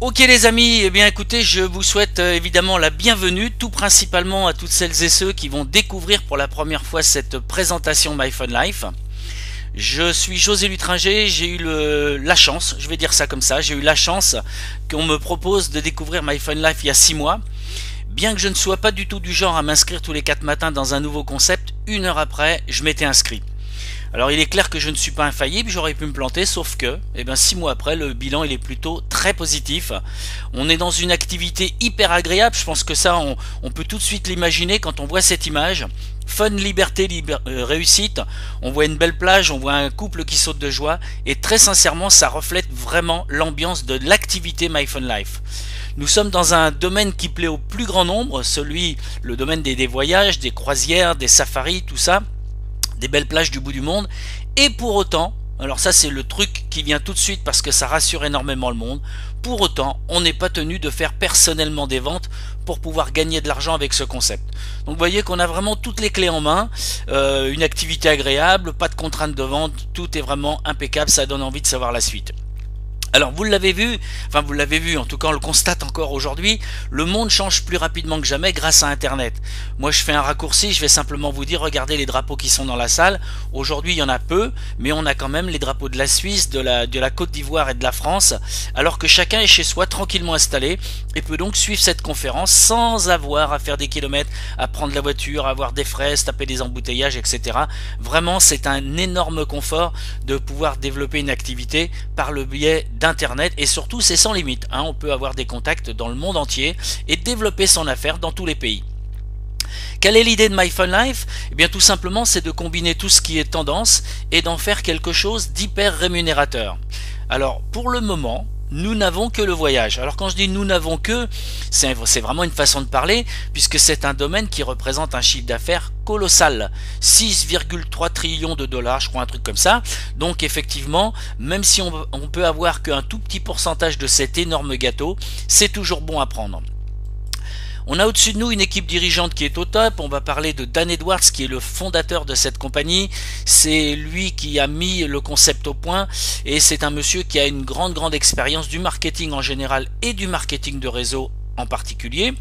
Ok les amis, eh bien écoutez, je vous souhaite évidemment la bienvenue, tout principalement à toutes celles et ceux qui vont découvrir pour la première fois cette présentation My Fun Life. Je suis José Lutringer, j'ai eu la chance, je vais dire ça comme ça, j'ai eu la chance qu'on me propose de découvrir My Fun Life il y a 6 mois. Bien que je ne sois pas du tout du genre à m'inscrire tous les 4 matins dans un nouveau concept, 1 heure après, je m'étais inscrit. Alors il est clair que je ne suis pas infaillible, j'aurais pu me planter, sauf que, 6 mois après, le bilan il est plutôt très positif. On est dans une activité hyper agréable, je pense que ça on peut tout de suite l'imaginer quand on voit cette image. Fun, liberté, réussite, on voit une belle plage, on voit un couple qui saute de joie, et très sincèrement ça reflète vraiment l'ambiance de l'activité My Fun Life. Nous sommes dans un domaine qui plaît au plus grand nombre, le domaine des voyages, des croisières, des safaris, tout ça, des belles plages du bout du monde, et pour autant, alors ça c'est le truc qui vient tout de suite parce que ça rassure énormément le monde, pour autant on n'est pas tenu de faire personnellement des ventes pour pouvoir gagner de l'argent avec ce concept. Donc vous voyez qu'on a vraiment toutes les clés en main, une activité agréable, pas de contraintes de vente, tout est vraiment impeccable, ça donne envie de savoir la suite. Alors vous l'avez vu, en tout cas on le constate encore aujourd'hui, le monde change plus rapidement que jamais grâce à Internet. Moi je fais un raccourci, je vais simplement vous dire, regardez les drapeaux qui sont dans la salle. Aujourd'hui il y en a peu, mais on a quand même les drapeaux de la Suisse, de la Côte d'Ivoire et de la France, alors que chacun est chez soi tranquillement installé et peut donc suivre cette conférence sans avoir à faire des kilomètres, à prendre la voiture, à avoir des frais, se taper des embouteillages, etc. Vraiment c'est un énorme confort de pouvoir développer une activité par le biais d'Internet, et surtout c'est sans limite, on peut avoir des contacts dans le monde entier et développer son affaire dans tous les pays. Quelle est l'idée de My Fun Life? Eh bien tout simplement c'est de combiner tout ce qui est tendance et d'en faire quelque chose d'hyper rémunérateur. Alors pour le moment, nous n'avons que le voyage. Alors quand je dis nous n'avons que, c'est vraiment une façon de parler, puisque c'est un domaine qui représente un chiffre d'affaires colossal, 6,3 trillions de dollars, je crois, un truc comme ça. Donc effectivement, même si on peut avoir qu'un tout petit pourcentage de cet énorme gâteau, c'est toujours bon à prendre. On a au-dessus de nous une équipe dirigeante qui est au top. On va parler de Dan Edwards qui est le fondateur de cette compagnie. C'est lui qui a mis le concept au point et c'est un monsieur qui a une grande expérience du marketing en général et du marketing de réseau en particulier.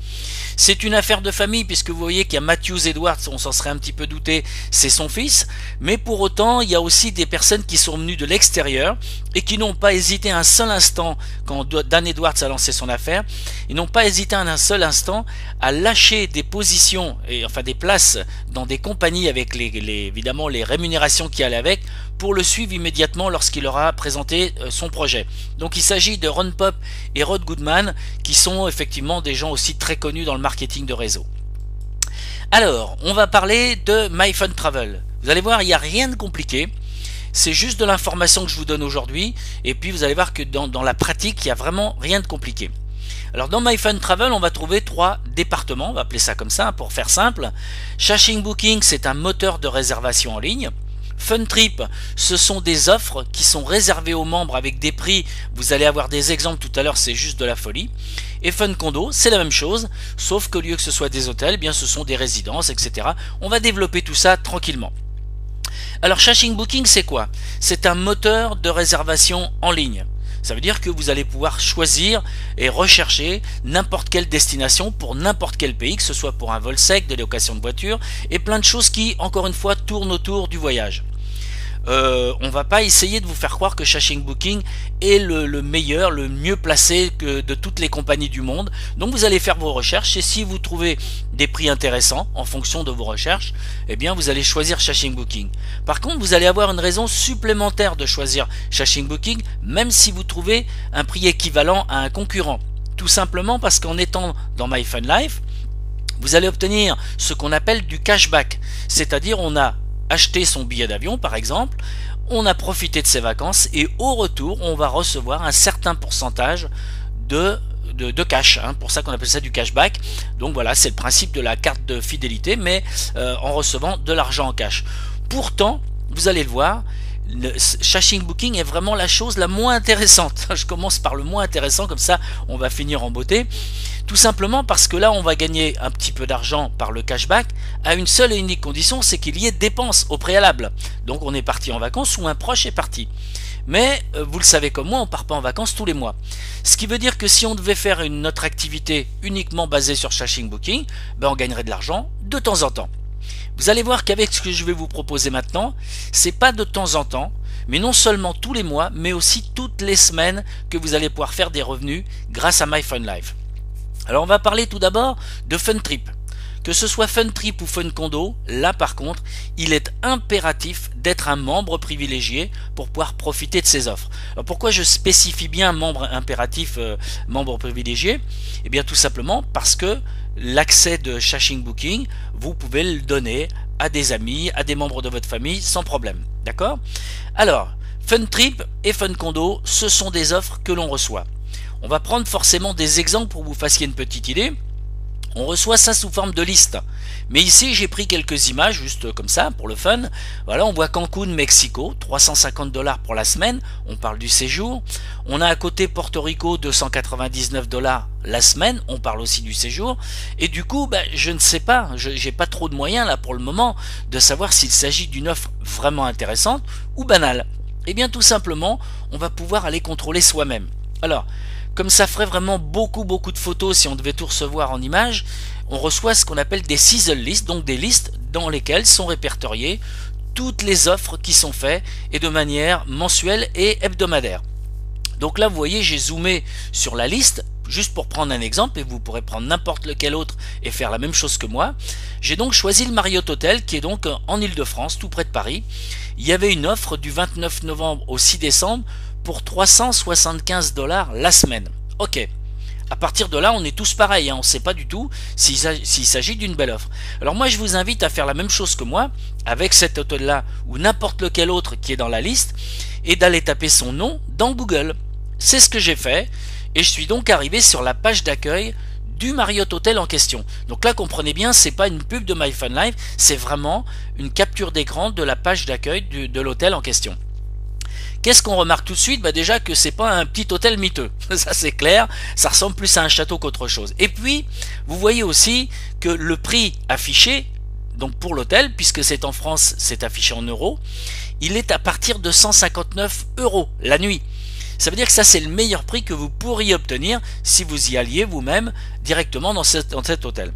C'est une affaire de famille puisque vous voyez qu'il y a Matthews Edwards, on s'en serait un petit peu douté, c'est son fils, mais pour autant il y a aussi des personnes qui sont venues de l'extérieur et qui n'ont pas hésité un seul instant, quand Dan Edwards a lancé son affaire, ils n'ont pas hésité un seul instant à lâcher des positions, des places dans des compagnies avec évidemment les rémunérations qui allaient avec, pour le suivre immédiatement lorsqu'il aura présenté son projet. Donc il s'agit de Ron Popp et Rod Goodman qui sont effectivement des gens aussi très connus dans le marketing de réseau. Alors, on va parler de My Fun Travel. Vous allez voir, il n'y a rien de compliqué. C'est juste de l'information que je vous donne aujourd'hui. Et puis vous allez voir que dans la pratique, il n'y a vraiment rien de compliqué. Alors dans My Fun Travel, on va trouver 3 départements. On va appeler ça comme ça pour faire simple. Shashing Booking, c'est un moteur de réservation en ligne. Fun Trip, ce sont des offres qui sont réservées aux membres avec des prix, vous allez avoir des exemples tout à l'heure, c'est juste de la folie. Et Fun Condo, c'est la même chose, sauf qu'au lieu que ce soit des hôtels, ce sont des résidences, etc. On va développer tout ça tranquillement. Alors Shashing Booking, c'est quoi? C'est un moteur de réservation en ligne. Ça veut dire que vous allez pouvoir choisir et rechercher n'importe quelle destination pour n'importe quel pays, que ce soit pour un vol sec, des locations de voitures et plein de choses qui, encore une fois, tournent autour du voyage. On va pas essayer de vous faire croire que Shashing Booking est le meilleur, le mieux placé que de toutes les compagnies du monde. Donc vous allez faire vos recherches et si vous trouvez des prix intéressants en fonction de vos recherches, vous allez choisir Shashing Booking. Par contre, vous allez avoir une raison supplémentaire de choisir Shashing Booking, même si vous trouvez un prix équivalent à un concurrent. Tout simplement parce qu'en étant dans My Fun Life, vous allez obtenir ce qu'on appelle du cashback. C'est-à-dire on a acheter son billet d'avion par exemple, on a profité de ses vacances et au retour on va recevoir un certain pourcentage de cash, pour ça qu'on appelle ça du cashback. Donc voilà, c'est le principe de la carte de fidélité mais en recevant de l'argent en cash. Pourtant, vous allez le voir, le Shashing Booking est vraiment la chose la moins intéressante. Je commence par le moins intéressant, comme ça on va finir en beauté. Tout simplement parce que là on va gagner un petit peu d'argent par le cashback à une seule et unique condition, c'est qu'il y ait dépenses au préalable. Donc on est parti en vacances ou un proche est parti. Mais vous le savez comme moi, on part pas en vacances tous les mois. Ce qui veut dire que si on devait faire notre activité uniquement basée sur Shashing Booking, ben on gagnerait de l'argent de temps en temps. Vous allez voir qu'avec ce que je vais vous proposer maintenant, c'est pas de temps en temps, mais non seulement tous les mois, mais aussi toutes les semaines que vous allez pouvoir faire des revenus grâce à MyFunLife. Alors on va parler tout d'abord de FunTrip. Que ce soit FunTrip ou FunCondo, là par contre, il est impératif d'être un membre privilégié pour pouvoir profiter de ces offres. Alors pourquoi je spécifie bien membre impératif, membre privilégié? Eh bien tout simplement parce que l'accès de Shashing Booking, vous pouvez le donner à des amis, à des membres de votre famille sans problème. D'accord? Alors, FunTrip et FunCondo, ce sont des offres que l'on reçoit. On va prendre forcément des exemples pour que vous fassiez une petite idée. On reçoit ça sous forme de liste. Mais ici, j'ai pris quelques images, juste comme ça, pour le fun. Voilà, on voit Cancun, Mexico, 350 $ pour la semaine. On parle du séjour. On a à côté Porto Rico, 299 $ la semaine. On parle aussi du séjour. Et du coup, je ne sais pas, j'ai pas trop de moyens là pour le moment de savoir s'il s'agit d'une offre vraiment intéressante ou banale. Eh bien, tout simplement, on va pouvoir aller contrôler soi-même. Alors, comme ça ferait vraiment beaucoup de photos si on devait tout recevoir en images, on reçoit ce qu'on appelle des sizzle lists, donc des listes dans lesquelles sont répertoriées toutes les offres qui sont faites et de manière mensuelle et hebdomadaire. Donc là vous voyez, j'ai zoomé sur la liste juste pour prendre un exemple, et vous pourrez prendre n'importe lequel autre et faire la même chose que moi. J'ai donc choisi le Marriott Hotel qui est donc en Île-de-France, tout près de Paris. Il y avait une offre du 29 novembre au 6 décembre pour 375 $ la semaine. Ok, à partir de là on est tous pareils, on ne sait pas du tout s'il s'agit d'une belle offre. Alors moi je vous invite à faire la même chose que moi avec cet hôtel là ou n'importe lequel autre qui est dans la liste, et d'aller taper son nom dans Google. C'est ce que j'ai fait, et je suis donc arrivé sur la page d'accueil du Marriott Hotel en question. Donc là comprenez bien, c'est pas une pub de MyFunLife, c'est vraiment une capture d'écran de la page d'accueil de l'hôtel en question. Qu'est-ce qu'on remarque tout de suite? Déjà que c'est pas un petit hôtel miteux, ça c'est clair, ça ressemble plus à un château qu'autre chose. Et puis, vous voyez aussi que le prix affiché, donc pour l'hôtel, puisque c'est en France, c'est affiché en euros, il est à partir de 159 € la nuit. Ça veut dire que ça c'est le meilleur prix que vous pourriez obtenir si vous y alliez vous-même directement dans cet hôtel.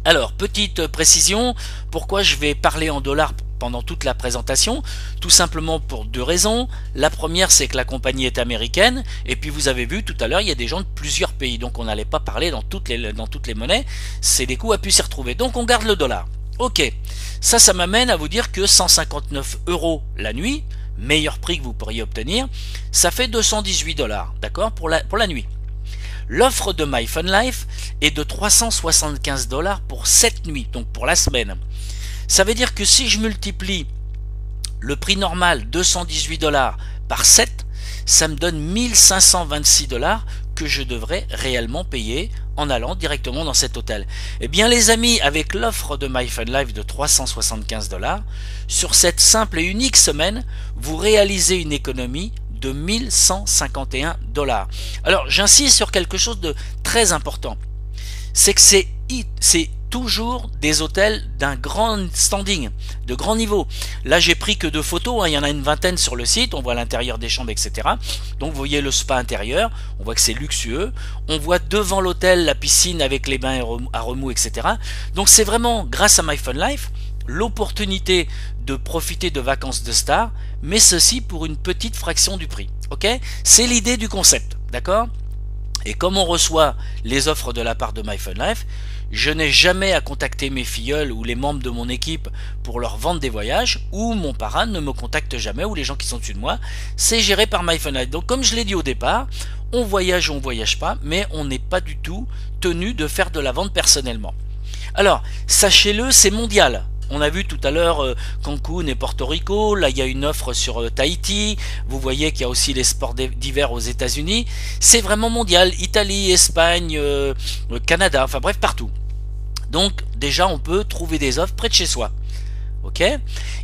Alors, petite précision, pourquoi je vais parler en dollars pendant toute la présentation? Tout simplement pour deux raisons. La première, c'est que la compagnie est américaine, et puis vous avez vu tout à l'heure, il y a des gens de plusieurs pays, donc on n'allait pas parler dans toutes les monnaies, c'est des coûts à pu s'y retrouver. Donc on garde le dollar. Ok, ça m'amène à vous dire que 159 € la nuit, meilleur prix que vous pourriez obtenir, ça fait 218 $, d'accord, pour la nuit. L'offre de MyFunLife est de 375 $ pour 7 nuits, donc pour la semaine. Ça veut dire que si je multiplie le prix normal 218 $ par 7, ça me donne 1526 $ que je devrais réellement payer en allant directement dans cet hôtel. Eh bien les amis, avec l'offre de MyFunLife de 375 $, sur cette simple et unique semaine, vous réalisez une économie de 1151 $. Alors j'insiste sur quelque chose de très important, c'est que c'est toujours des hôtels d'un grand standing, de grand niveau. Là j'ai pris que deux photos, il y en a une vingtaine sur le site, on voit l'intérieur des chambres, etc. Donc vous voyez le spa intérieur, on voit que c'est luxueux, on voit devant l'hôtel la piscine avec les bains à remous, etc. Donc c'est vraiment grâce à MyFunLife l'opportunité de profiter de vacances de star, mais ceci pour une petite fraction du prix. Ok, c'est l'idée du concept, d'accord? Et comme on reçoit les offres de la part de MyFunLife, je n'ai jamais à contacter mes filleuls ou les membres de mon équipe pour leur vendre des voyages, ou mon parrain ne me contacte jamais, ou les gens qui sont au-dessus de moi. C'est géré par MyFunLife. Donc comme je l'ai dit au départ, on voyage ou on voyage pas, mais on n'est pas du tout tenu de faire de la vente personnellement. Alors, sachez-le, c'est mondial. On a vu tout à l'heure Cancun et Porto Rico, là il y a une offre sur Tahiti, vous voyez qu'il y a aussi les sports d'hiver aux États-Unis, c'est vraiment mondial, Italie, Espagne, Canada, enfin bref partout. Donc déjà on peut trouver des offres près de chez soi. Ok.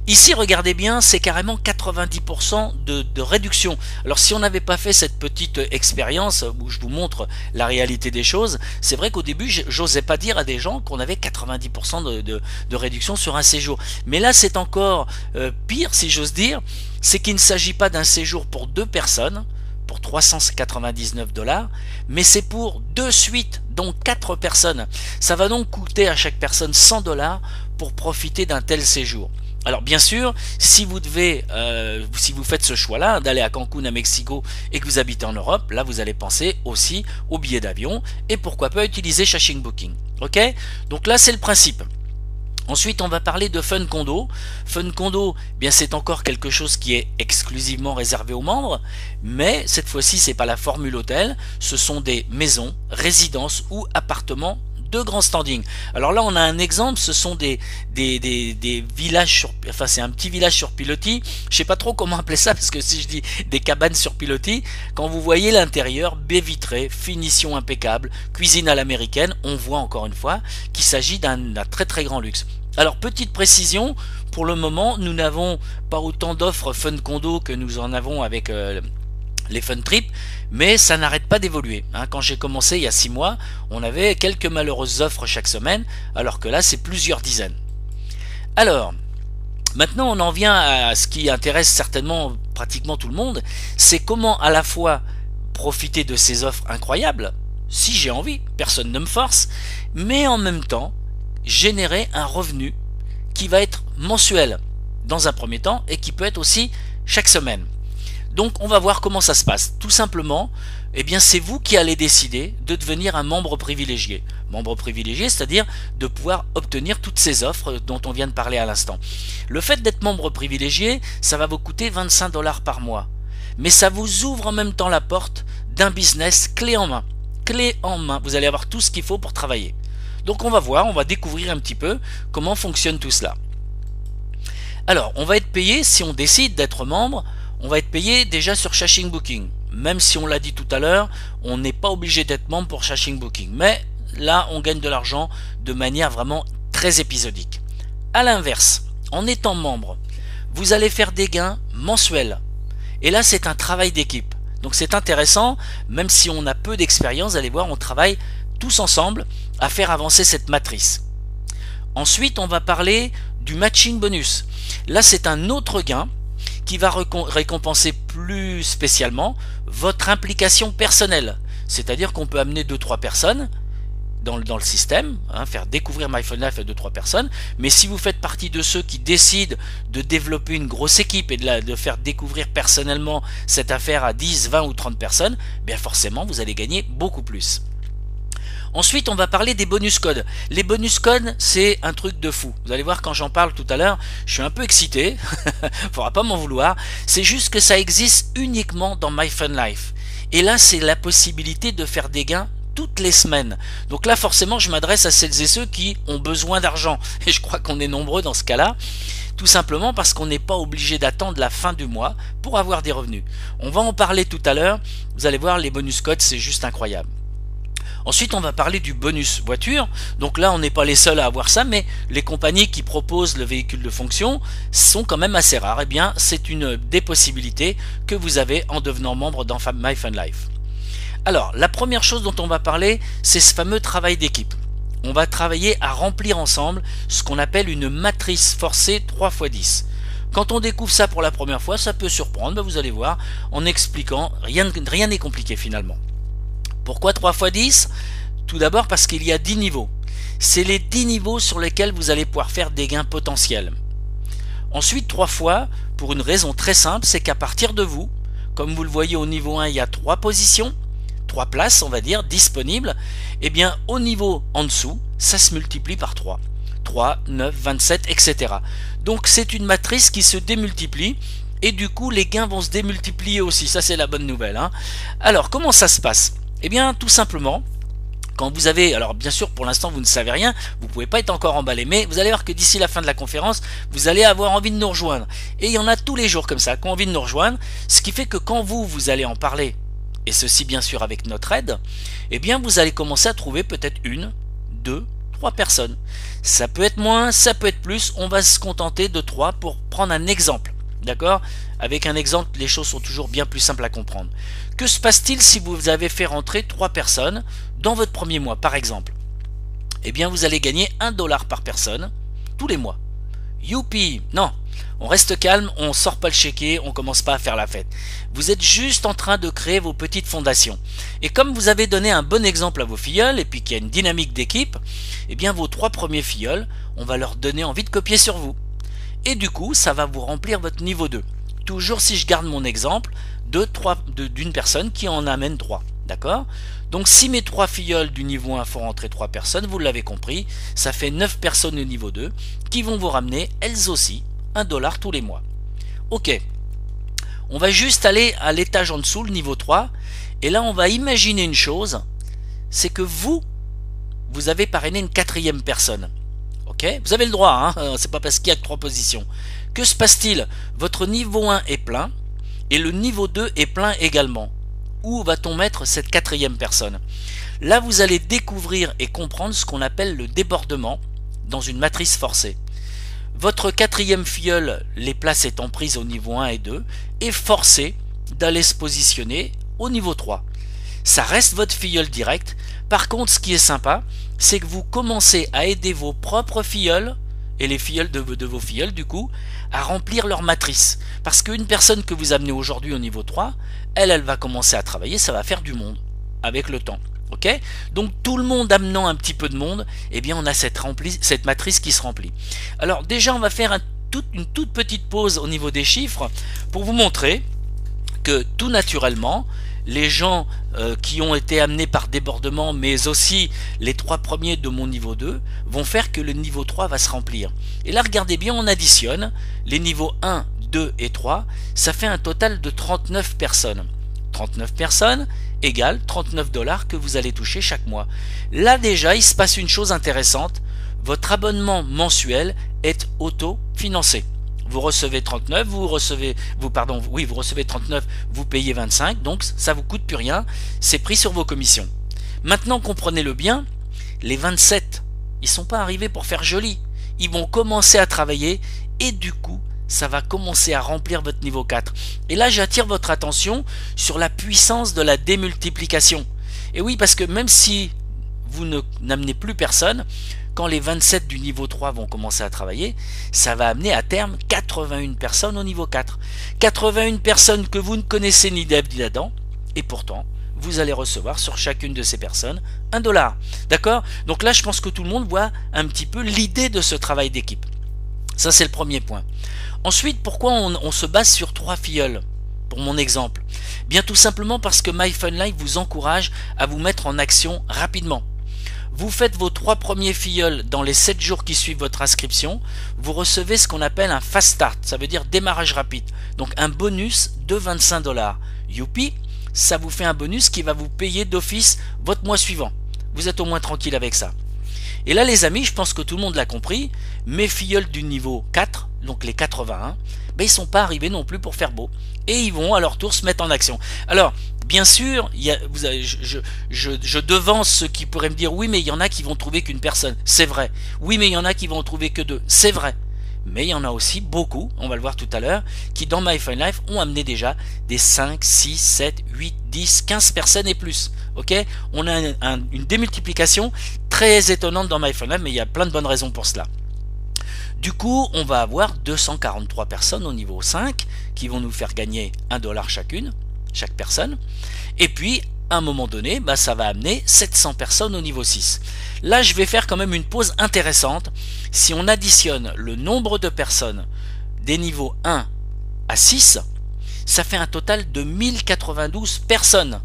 Ici, regardez bien, c'est carrément 90% de réduction. Alors, si on n'avait pas fait cette petite expérience où je vous montre la réalité des choses, c'est vrai qu'au début, j'osais pas dire à des gens qu'on avait 90% de réduction sur un séjour. Mais là, c'est encore pire, si j'ose dire, c'est qu'il ne s'agit pas d'un séjour pour 2 personnes, pour 399 $, mais c'est pour 2 suites, donc 4 personnes. Ça va donc coûter à chaque personne 100 $ pour profiter d'un tel séjour. Alors bien sûr, si vous faites ce choix-là, d'aller à Cancun, à Mexico, et que vous habitez en Europe, là vous allez penser aussi aux billets d'avion, et pourquoi pas utiliser Chashing Booking. Ok. Donc là c'est le principe. Ensuite, on va parler de Fun Condo. Fun Condo, bien c'est encore quelque chose qui est exclusivement réservé aux membres, mais cette fois-ci, c'est pas la formule hôtel, ce sont des maisons, résidences ou appartements de grand standing. Alors là, on a un exemple, ce sont des villages enfin c'est un petit village sur pilotis. Je sais pas trop comment appeler ça parce que si je dis des cabanes sur pilotis, quand vous voyez l'intérieur, baie vitrée, finition impeccable, cuisine à l'américaine, on voit encore une fois qu'il s'agit d'un très très grand luxe. Alors petite précision, pour le moment, nous n'avons pas autant d'offres Fun Condo que nous en avons avec les Fun Trips, mais ça n'arrête pas d'évoluer. Quand j'ai commencé il y a 6 mois, on avait quelques malheureuses offres chaque semaine, alors que là c'est plusieurs dizaines. Alors, maintenant on en vient à ce qui intéresse certainement pratiquement tout le monde, c'est comment à la fois profiter de ces offres incroyables, si j'ai envie, personne ne me force, mais en même temps générer un revenu qui va être mensuel dans un premier temps et qui peut être aussi chaque semaine. Donc on va voir comment ça se passe. Tout simplement, eh bien c'est vous qui allez décider de devenir un membre privilégié. Membre privilégié, c'est-à-dire de pouvoir obtenir toutes ces offres dont on vient de parler à l'instant. Le fait d'être membre privilégié, ça va vous coûter 25 $ par mois. Mais ça vous ouvre en même temps la porte d'un business clé en main. Clé en main, vous allez avoir tout ce qu'il faut pour travailler. Donc on va voir, on va découvrir un petit peu comment fonctionne tout cela. Alors, on va être payé, si on décide d'être membre, on va être payé déjà sur Chashing Booking. Même si on l'a dit tout à l'heure, on n'est pas obligé d'être membre pour Chashing Booking. Mais là, on gagne de l'argent de manière vraiment très épisodique. A l'inverse, en étant membre, vous allez faire des gains mensuels. Et là, c'est un travail d'équipe. Donc c'est intéressant, même si on a peu d'expérience, allez voir, on travaille tous ensemble à faire avancer cette matrice. Ensuite, on va parler du matching bonus. Là, c'est un autre gain qui va récompenser plus spécialement votre implication personnelle. C'est-à-dire qu'on peut amener 2-3 personnes dans le système, faire découvrir MyFunLife à 2-3 personnes, mais si vous faites partie de ceux qui décident de développer une grosse équipe et de faire découvrir personnellement cette affaire à 10, 20 ou 30 personnes, bien forcément vous allez gagner beaucoup plus. Ensuite, on va parler des bonus codes. Les bonus codes, c'est un truc de fou. Vous allez voir quand j'en parle tout à l'heure, je suis un peu excité. Faudra pas m'en vouloir. C'est juste que ça existe uniquement dans MyFunLife. Et là, c'est la possibilité de faire des gains toutes les semaines. Donc là, forcément, je m'adresse à celles et ceux qui ont besoin d'argent. Et je crois qu'on est nombreux dans ce cas-là. Tout simplement parce qu'on n'est pas obligé d'attendre la fin du mois pour avoir des revenus. On va en parler tout à l'heure. Vous allez voir, les bonus codes, c'est juste incroyable. Ensuite, on va parler du bonus voiture. Donc là, on n'est pas les seuls à avoir ça, mais les compagnies qui proposent le véhicule de fonction sont quand même assez rares. Eh bien, c'est une des possibilités que vous avez en devenant membre dans MyFunLife. Alors, la première chose dont on va parler, c'est ce fameux travail d'équipe. On va travailler à remplir ensemble ce qu'on appelle une matrice forcée 3x10. Quand on découvre ça pour la première fois, ça peut surprendre, vous allez voir, en expliquant, rien n'est compliqué finalement. Pourquoi 3x10? Tout d'abord parce qu'il y a 10 niveaux. C'est les 10 niveaux sur lesquels vous allez pouvoir faire des gains potentiels. Ensuite, 3 fois, pour une raison très simple, c'est qu'à partir de vous, comme vous le voyez au niveau 1, il y a 3 positions, 3 places, on va dire, disponibles, et bien au niveau en dessous, ça se multiplie par 3. 3, 9, 27, etc. Donc c'est une matrice qui se démultiplie, et du coup les gains vont se démultiplier aussi, ça c'est la bonne nouvelle. Alors, comment ça se passe? Eh bien, tout simplement, quand vous avez, alors bien sûr pour l'instant vous ne savez rien, vous ne pouvez pas être encore emballé, mais vous allez voir que d'ici la fin de la conférence, vous allez avoir envie de nous rejoindre. Et il y en a tous les jours comme ça, qui ont envie de nous rejoindre, ce qui fait que quand vous allez en parler, et ceci bien sûr avec notre aide, eh bien vous allez commencer à trouver peut-être 1, 2, 3 personnes. Ça peut être moins, ça peut être plus, on va se contenter de 3 pour prendre un exemple. D'accord? Avec un exemple, les choses sont toujours bien plus simples à comprendre. Que se passe-t-il si vous avez fait rentrer 3 personnes dans votre premier mois, par exemple? Eh bien, vous allez gagner 1 dollar par personne tous les mois. Youpi! Non, on reste calme, on sort pas le chéquier, on commence pas à faire la fête. Vous êtes juste en train de créer vos petites fondations. Et comme vous avez donné un bon exemple à vos filleuls, et puis qu'il y a une dynamique d'équipe, eh bien vos 3 premiers filleuls, on va leur donner envie de copier sur vous. Et du coup, ça va vous remplir votre niveau 2. Toujours si je garde mon exemple d'une personne qui en amène 3. D'accord? Donc si mes 3 filleuls du niveau 1 font rentrer 3 personnes, vous l'avez compris, ça fait 9 personnes au niveau 2 qui vont vous ramener, elles aussi, 1 dollar tous les mois. Ok, on va juste aller à l'étage en dessous, le niveau 3, et là on va imaginer une chose, c'est que vous avez parrainé une 4e personne. Ok, vous avez le droit, hein, c'est pas parce qu'il y a que 3 positions. Que se passe-t-il? Votre niveau 1 est plein, et le niveau 2 est plein également. Où va-t-on mettre cette 4e personne? Là, vous allez découvrir et comprendre ce qu'on appelle le débordement dans une matrice forcée. Votre 4e filleul, les places étant prises au niveau 1 et 2, est forcé d'aller se positionner au niveau 3. Ça reste votre filleul direct. Par contre, ce qui est sympa, c'est que vous commencez à aider vos propres filleuls et les filleuls de vos filleuls du coup à remplir leur matrice. Parce qu'une personne que vous amenez aujourd'hui au niveau 3, elle va commencer à travailler, ça va faire du monde avec le temps. Ok? Donc tout le monde amenant un petit peu de monde, eh bien on a cette matrice qui se remplit. Alors déjà on va faire une toute petite pause au niveau des chiffres pour vous montrer que tout naturellement, les gens qui ont été amenés par débordement, mais aussi les 3 premiers de mon niveau 2, vont faire que le niveau 3 va se remplir. Et là, regardez bien, on additionne les niveaux 1, 2 et 3, ça fait un total de 39 personnes. 39 personnes égale 39 dollars que vous allez toucher chaque mois. Là déjà, il se passe une chose intéressante, votre abonnement mensuel est auto-financé. Vous recevez 39, vous recevez 39, vous payez 25, donc ça vous coûte plus rien, c'est pris sur vos commissions. Maintenant, comprenez-le bien, les 27, ils sont pas arrivés pour faire joli, ils vont commencer à travailler et du coup, ça va commencer à remplir votre niveau 4. Et là, j'attire votre attention sur la puissance de la démultiplication. Et oui, parce que même si vous n'amenez plus personne, quand les 27 du niveau 3 vont commencer à travailler, ça va amener à terme 81 personnes au niveau 4. 81 personnes que vous ne connaissez ni d'Ève ni d'Adam, et pourtant, vous allez recevoir sur chacune de ces personnes 1 dollar. D'accord? Donc là, je pense que tout le monde voit un petit peu l'idée de ce travail d'équipe. Ça, c'est le premier point. Ensuite, pourquoi on se base sur 3 filleuls? Pour mon exemple, bien tout simplement parce que MyFunLife vous encourage à vous mettre en action rapidement. Vous faites vos 3 premiers filleuls dans les 7 jours qui suivent votre inscription, vous recevez ce qu'on appelle un fast start, ça veut dire démarrage rapide, donc un bonus de 25 dollars. Youpi, ça vous fait un bonus qui va vous payer d'office votre mois suivant. Vous êtes au moins tranquille avec ça. Et là les amis, je pense que tout le monde l'a compris, mes filleuls du niveau 4, donc les 81, ben ils sont pas arrivés non plus pour faire beau. Et ils vont à leur tour se mettre en action. Alors, bien sûr, je devance ceux qui pourraient me dire oui mais il y en a qui vont trouver qu'une personne, c'est vrai. Oui mais il y en a qui vont en trouver que 2, c'est vrai. Mais il y en a aussi beaucoup, on va le voir tout à l'heure, qui dans MyFunLife ont amené déjà des 5, 6, 7, 8, 10, 15 personnes et plus. Ok, on a une démultiplication très étonnante dans MyFunLife, mais il y a plein de bonnes raisons pour cela. Du coup, on va avoir 243 personnes au niveau 5 qui vont nous faire gagner 1 dollar chacune, chaque personne. Et puis, à un moment donné, bah, ça va amener 700 personnes au niveau 6. Là, je vais faire quand même une pause intéressante. Si on additionne le nombre de personnes des niveaux 1 à 6, ça fait un total de 1092 personnes.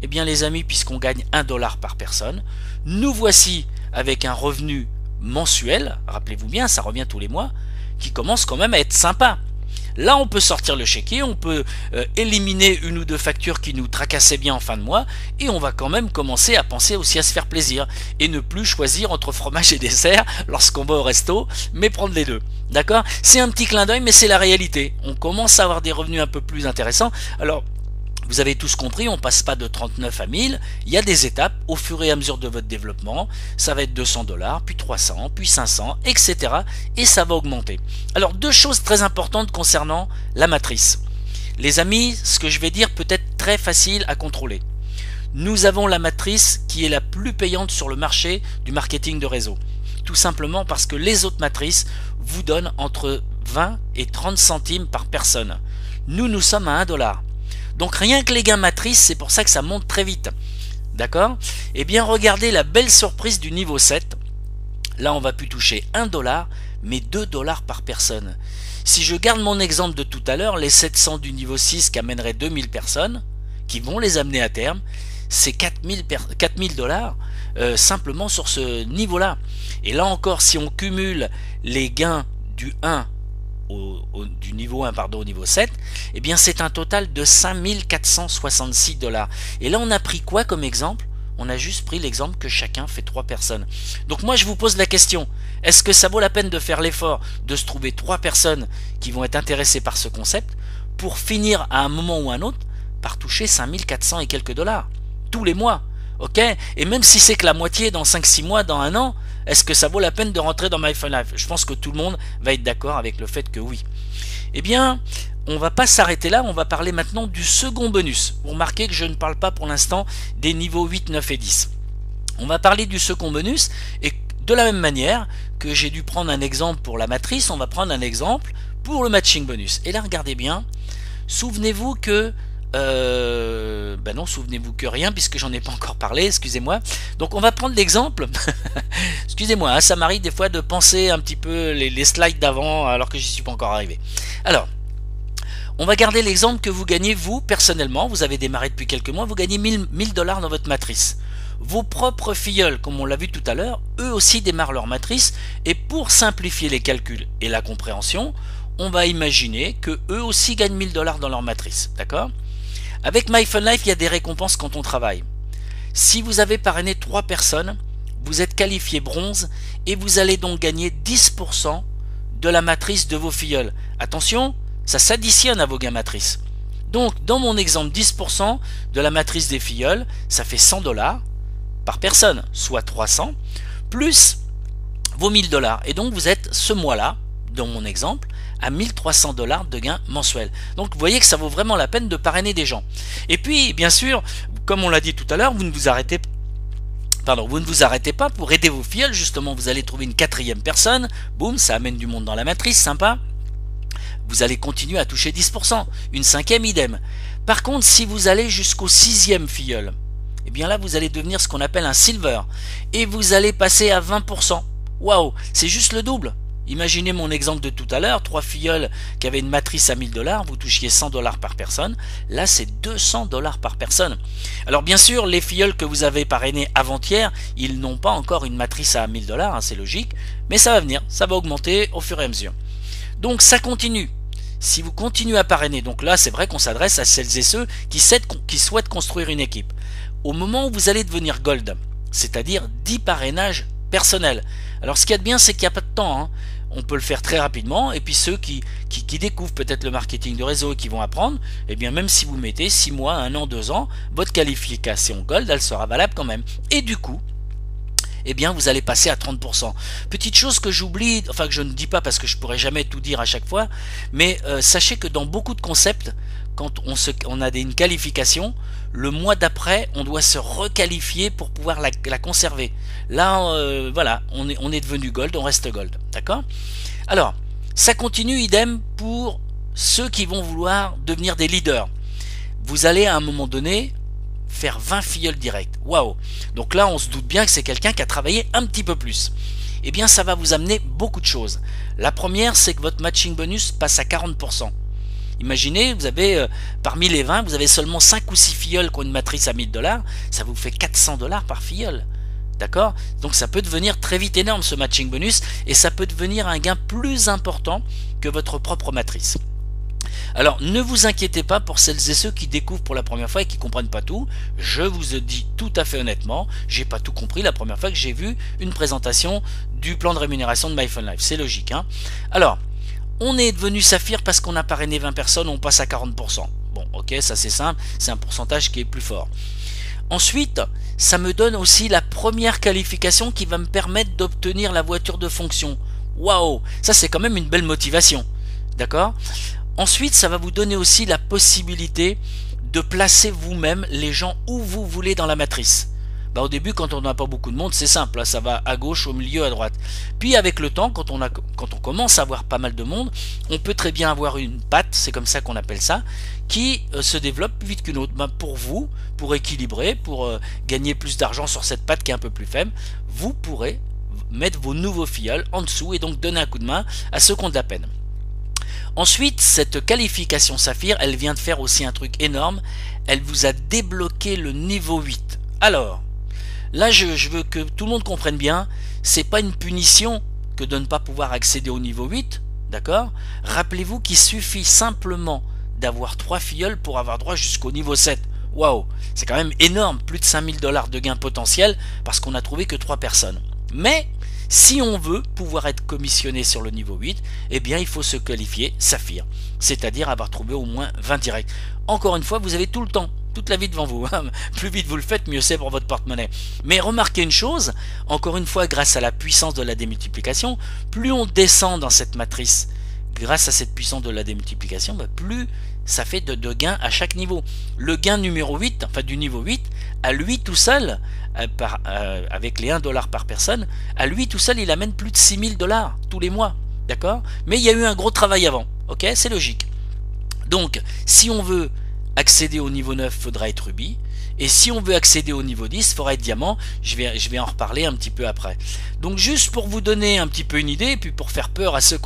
Eh bien les amis, puisqu'on gagne 1 dollar par personne, nous voici avec un revenu mensuel, rappelez-vous bien, ça revient tous les mois, qui commence quand même à être sympa. Là, on peut sortir le chéquier, on peut éliminer une ou deux factures qui nous tracassaient bien en fin de mois, et on va quand même commencer à penser aussi à se faire plaisir, et ne plus choisir entre fromage et dessert lorsqu'on va au resto, mais prendre les deux. D'accord? C'est un petit clin d'œil, mais c'est la réalité. On commence à avoir des revenus un peu plus intéressants. Alors, Vous avez tous compris, on passe pas de 39 à 1000, il y a des étapes au fur et à mesure de votre développement, ça va être 200 $, puis 300, puis 500, etc. et ça va augmenter. Alors deux choses très importantes concernant la matrice. Les amis, ce que je vais dire peut être très facile à contrôler. Nous avons la matrice qui est la plus payante sur le marché du marketing de réseau. Tout simplement parce que les autres matrices vous donnent entre 20 et 30 centimes par personne. Nous sommes à 1 $. Donc rien que les gains matrices, c'est pour ça que ça monte très vite. D'accord? Eh bien regardez la belle surprise du niveau 7. Là on va plus toucher 1 $, mais 2 $ par personne. Si je garde mon exemple de tout à l'heure, les 700 du niveau 6 qui amèneraient 2000 personnes, qui vont les amener à terme, c'est 4000 $ simplement sur ce niveau-là. Et là encore, si on cumule les gains du 1 du niveau 1 au niveau 7, eh bien c'est un total de 5466 $. Et là on a pris quoi comme exemple? On a juste pris l'exemple que chacun fait 3 personnes. Donc moi je vous pose la question, est-ce que ça vaut la peine de faire l'effort de se trouver 3 personnes qui vont être intéressées par ce concept pour finir à un moment ou un autre par toucher 5400 et quelques dollars tous les mois? Ok? Et même si c'est que la moitié dans 5-6 mois, dans un an, est-ce que ça vaut la peine de rentrer dans My Fun Life? Je pense que tout le monde va être d'accord avec le fait que oui. Eh bien, on va pas s'arrêter là, on va parler maintenant du second bonus. Vous remarquez que je ne parle pas pour l'instant des niveaux 8, 9 et 10. On va parler du second bonus, et de la même manière que j'ai dû prendre un exemple pour la matrice, on va prendre un exemple pour le matching bonus. Et là, regardez bien, souvenez-vous que ben non, souvenez-vous que rien, puisque j'en ai pas encore parlé, excusez-moi. Donc on va prendre l'exemple. Excusez-moi, hein, ça m'arrive des fois de penser un petit peu les slides d'avant alors que j'y suis pas encore arrivé. Alors, on va garder l'exemple que vous gagnez, vous, personnellement, vous avez démarré depuis quelques mois, vous gagnez 1000 $ dans votre matrice. Vos propres filleuls, comme on l'a vu tout à l'heure, eux aussi démarrent leur matrice, et pour simplifier les calculs et la compréhension, on va imaginer que eux aussi gagnent 1000 $ dans leur matrice, d'accord? Avec My Fun Life, il y a des récompenses quand on travaille. Si vous avez parrainé 3 personnes, vous êtes qualifié bronze et vous allez donc gagner 10% de la matrice de vos filleuls. Attention, ça s'additionne à vos gains matrices. Donc, dans mon exemple, 10% de la matrice des filleuls, ça fait 100 $ par personne, soit 300, plus vos 1000 $. Et donc, vous êtes ce mois-là, dans mon exemple, à 1300 $ de gains mensuels. Donc vous voyez que ça vaut vraiment la peine de parrainer des gens. Et puis bien sûr, comme on l'a dit tout à l'heure, vous ne vous arrêtez pas pour aider vos filleuls. Justement, vous allez trouver une 4e personne, boum, ça amène du monde dans la matrice, sympa. Vous allez continuer à toucher 10%, une 5e idem. Par contre, si vous allez jusqu'au 6e filleul, eh bien là vous allez devenir ce qu'on appelle un silver, et vous allez passer à 20%. Waouh, c'est juste le double. Imaginez mon exemple de tout à l'heure, 3 filleuls qui avaient une matrice à 1000 $, vous touchiez 100 $ par personne, là c'est 200 $ par personne. Alors bien sûr, les filleuls que vous avez parrainés avant-hier, ils n'ont pas encore une matrice à 1000 $, hein, c'est logique, mais ça va venir, ça va augmenter au fur et à mesure. Donc ça continue. Si vous continuez à parrainer, donc là c'est vrai qu'on s'adresse à celles et ceux qui souhaitent construire une équipe. Au moment où vous allez devenir gold, c'est-à-dire 10 parrainages personnels. Alors ce qu'il y a de bien, c'est qu'il n'y a pas de temps, hein. On peut le faire très rapidement, et puis ceux qui découvrent peut-être le marketing de réseau et qui vont apprendre, eh bien même si vous mettez 6 mois, 1 an, 2 ans, votre qualification gold, elle sera valable quand même. Et du coup, eh bien vous allez passer à 30%. Petite chose que j'oublie, enfin que je ne dis pas parce que je pourrais jamais tout dire à chaque fois, mais sachez que dans beaucoup de concepts, quand on a une qualification, le mois d'après, on doit se requalifier pour pouvoir la conserver. Là, voilà, on est devenu gold, on reste gold. D'accord? Alors, ça continue, idem pour ceux qui vont vouloir devenir des leaders. Vous allez à un moment donné faire 20 filleuls directs. Waouh! Donc là, on se doute bien que c'est quelqu'un qui a travaillé un petit peu plus. Eh bien, ça va vous amener beaucoup de choses. La première, c'est que votre matching bonus passe à 40%. Imaginez, vous avez parmi les 20, vous avez seulement 5 ou 6 filleuls qui ont une matrice à 1000 $, ça vous fait 400 $ par filleul. D'accord? Donc ça peut devenir très vite énorme ce matching bonus, et ça peut devenir un gain plus important que votre propre matrice. Alors ne vous inquiétez pas pour celles et ceux qui découvrent pour la première fois et qui ne comprennent pas tout. Je vous le dis tout à fait honnêtement, j'ai pas tout compris la première fois que j'ai vu une présentation du plan de rémunération de My Fun Life. C'est logique, hein? Alors, on est devenu saphir parce qu'on a parrainé 20 personnes, on passe à 40%. Bon, ok, ça c'est simple, c'est un pourcentage qui est plus fort. Ensuite, ça me donne aussi la première qualification qui va me permettre d'obtenir la voiture de fonction. Waouh, ça c'est quand même une belle motivation, d'accord? Ensuite, ça va vous donner aussi la possibilité de placer vous-même les gens où vous voulez dans la matrice. Au début, quand on n'a pas beaucoup de monde, c'est simple, là, ça va à gauche, au milieu, à droite. Puis avec le temps, quand on commence à avoir pas mal de monde, on peut très bien avoir une patte, c'est comme ça qu'on appelle ça, qui se développe plus vite qu'une autre. Pour vous, pour équilibrer, pour gagner plus d'argent sur cette patte qui est un peu plus faible, vous pourrez mettre vos nouveaux filleuls en dessous et donc donner un coup de main à ceux qui ont de la peine. Ensuite, cette qualification Saphir, elle vient de faire aussi un truc énorme, elle vous a débloqué le niveau 8. Alors, là, je veux que tout le monde comprenne bien, c'est pas une punition que de ne pas pouvoir accéder au niveau 8, d'accord? Rappelez-vous qu'il suffit simplement d'avoir 3 filleuls pour avoir droit jusqu'au niveau 7. Waouh, c'est quand même énorme, plus de 5000 $ de gains potentiels parce qu'on a trouvé que 3 personnes. Mais, si on veut pouvoir être commissionné sur le niveau 8, eh bien il faut se qualifier Saphir, c'est-à-dire avoir trouvé au moins 20 directs. Encore une fois, vous avez tout le temps, toute la vie devant vous. Plus vite vous le faites, mieux c'est pour votre porte-monnaie. Mais remarquez une chose, encore une fois, grâce à la puissance de la démultiplication, plus on descend dans cette matrice, grâce à cette puissance de la démultiplication, plus ça fait de gains à chaque niveau. Le gain numéro 8, enfin du niveau 8, à lui tout seul, avec les 1 $ par personne, à lui tout seul il amène plus de 6000 $ tous les mois. D'accord? Mais il y a eu un gros travail avant. Ok? C'est logique. Donc, si on veut accéder au niveau 9, il faudra être rubis. Et si on veut accéder au niveau 10, il faudra être diamant. Je vais en reparler un petit peu après. Donc juste pour vous donner un petit peu une idée, et puis pour faire peur à ceux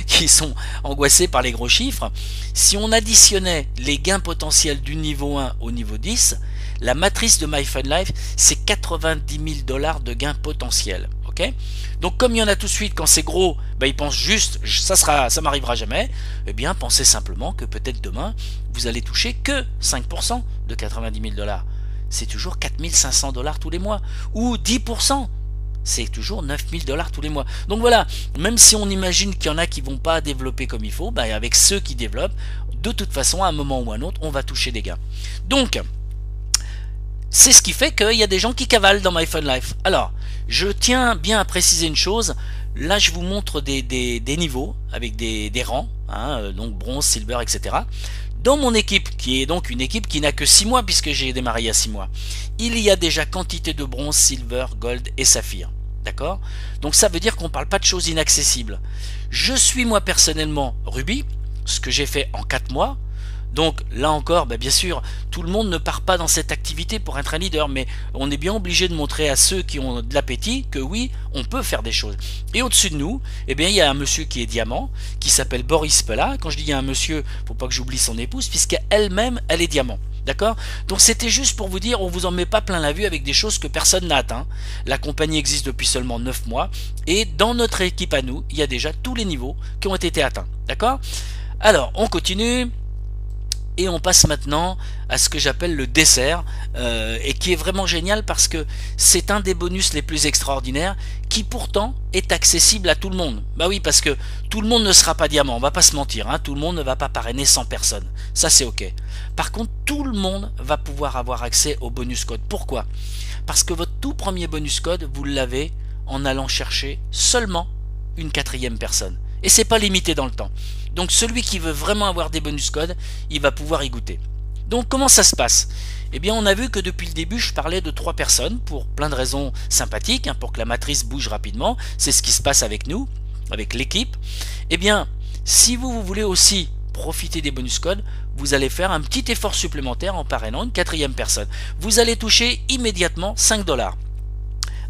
qui sont angoissés par les gros chiffres, si on additionnait les gains potentiels du niveau 1 au niveau 10, la matrice de MyFunLife, c'est 90 000 $ de gains potentiels. Okay, donc comme il y en a tout de suite, quand c'est gros, ils pensent juste ça m'arrivera jamais. Eh bien pensez simplement que peut-être demain vous allez toucher que 5% de 90 000 $. C'est toujours 4 500 $ tous les mois, ou 10%, c'est toujours 9 000 $ tous les mois. Donc voilà, même si on imagine qu'il y en a qui vont pas développer comme il faut, avec ceux qui développent, de toute façon à un moment ou à un autre on va toucher des gains. Donc c'est ce qui fait qu'il y a des gens qui cavalent dans MyFunLife. Alors, je tiens bien à préciser une chose. Là, je vous montre des niveaux avec des rangs, donc bronze, silver, etc. Dans mon équipe, qui est donc une équipe qui n'a que 6 mois puisque j'ai démarré il y a 6 mois, il y a déjà quantité de bronze, silver, gold et saphir. D'accord? Donc ça veut dire qu'on ne parle pas de choses inaccessibles. Je suis moi personnellement rubis, ce que j'ai fait en 4 mois. Donc là encore, bien sûr, tout le monde ne part pas dans cette activité pour être un leader, mais on est bien obligé de montrer à ceux qui ont de l'appétit que oui, on peut faire des choses. Et au-dessus de nous, il y a un monsieur qui est diamant, qui s'appelle Boris Pella. Quand je dis il y a un monsieur, faut pas que j'oublie son épouse, puisqu'elle-même, elle est diamant. D'accord? Donc c'était juste pour vous dire, on vous en met pas plein la vue avec des choses que personne n'a atteint. La compagnie existe depuis seulement 9 mois, et dans notre équipe à nous, il y a déjà tous les niveaux qui ont été atteints. D'accord? Alors, on continue. Et on passe maintenant à ce que j'appelle le dessert, et qui est vraiment génial parce que c'est un des bonus les plus extraordinaires qui pourtant est accessible à tout le monde. Oui, parce que tout le monde ne sera pas diamant, on va pas se mentir, tout le monde ne va pas parrainer 100 personnes, ça c'est ok. Par contre, tout le monde va pouvoir avoir accès au bonus code. Pourquoi? Parce que votre tout premier bonus code, vous l'avez en allant chercher seulement une 4e personne. Et c'est pas limité dans le temps. Donc celui qui veut vraiment avoir des bonus codes, il va pouvoir y goûter. Donc comment ça se passe? On a vu que depuis le début, je parlais de 3 personnes pour plein de raisons sympathiques, pour que la matrice bouge rapidement. C'est ce qui se passe avec nous, avec l'équipe. Si vous voulez aussi profiter des bonus codes, vous allez faire un petit effort supplémentaire en parrainant une 4e personne. Vous allez toucher immédiatement 5 $.